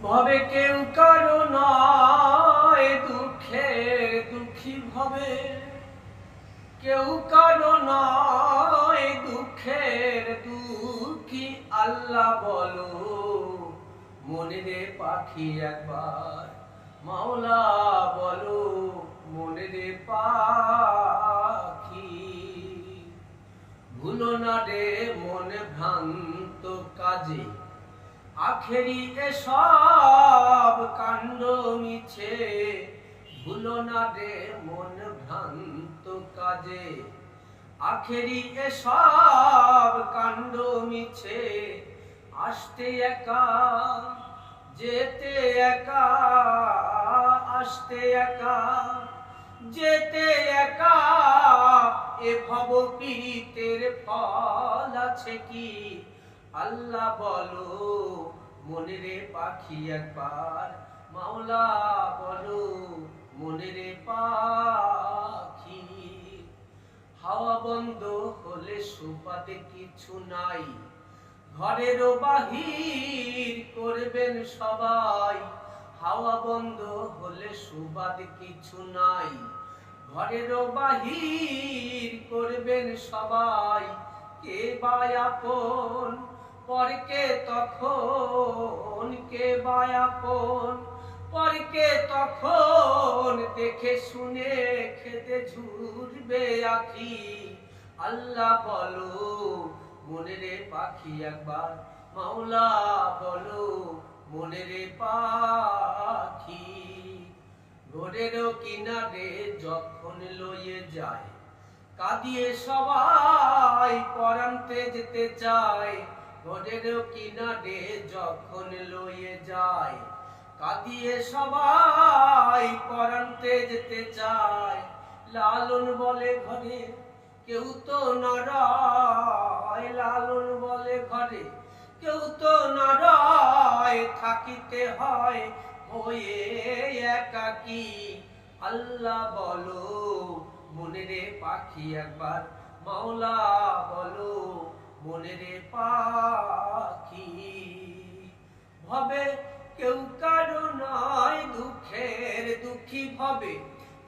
ভবে কেউ কারো নয়, দুঃখের দুঃখী ভবে কেউ কারো নয়, দুঃখের দুঃখী আল্লাহ বলো মনে পাখি একবার মাওলা বলো মনে পাখি। ভুলো না রে মন ভ্রান্ত কাজে, আখেরি এসব কাণ্ড মিছে। ভুলো না রে মন ভ্রান্ত কাজে, আখেরি এসব কাণ্ড মিছে। আসতে একা যেতে একা, আসতে একা যেতে একা, এ ভব পীড়িতের ফল আছে কি আল্লাহ বলো মনে পাখি একবার মাওলা বলো মনে পাখি। হাওয়া বন্ধ হলে সুবাদে কিছু নাই, ঘরেরও বাহির করবেন সবাই। হাওয়া বন্ধ হলে সুবাদ কিছু নাই, ঘরেরও বাহির করবেন সবাই। কে বা আপন পরকে তখন, কে বা আপন পরকে তখন, দেখে শুনে খেতে ঝুরবে আখি আল্লাহ বলো মনে পাখি একবার মাওলা বলো মনে পাখি। ঘরেরও কিনারে যখন লয়ে যায়, কাঁদিয়ে সবাই পরান্তে যেতে চায়। ঘরেরও কিনারে যখন লয়ে যায়, কাঁদিয়ে সবাই পরান্তে যেতে চায়। লালন বলে ঘরে কেউ তো না রয়, লালন বলে ঘরে কেউ তো না রয়, থাকিতে হয় হয়ে একাকী আল্লাহ বলো মনে পাখি একবার মাওলা বলো মনে পাখি। ভবে কেউ কারো নয়, দুঃখের দুঃখী ভবে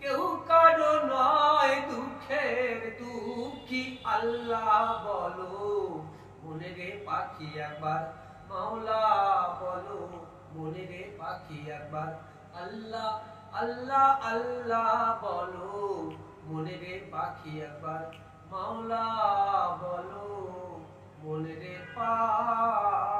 কেউ কারো নয়, দুঃখের দুঃখী আল্লাহ বলো মনে পাখি একবার মাওলা বলো মনে পাখি একবার আল্লাহ আল্লাহ আল্লাহ বলো মনে পাখি একবার মাওলা বলো মনে পাখি।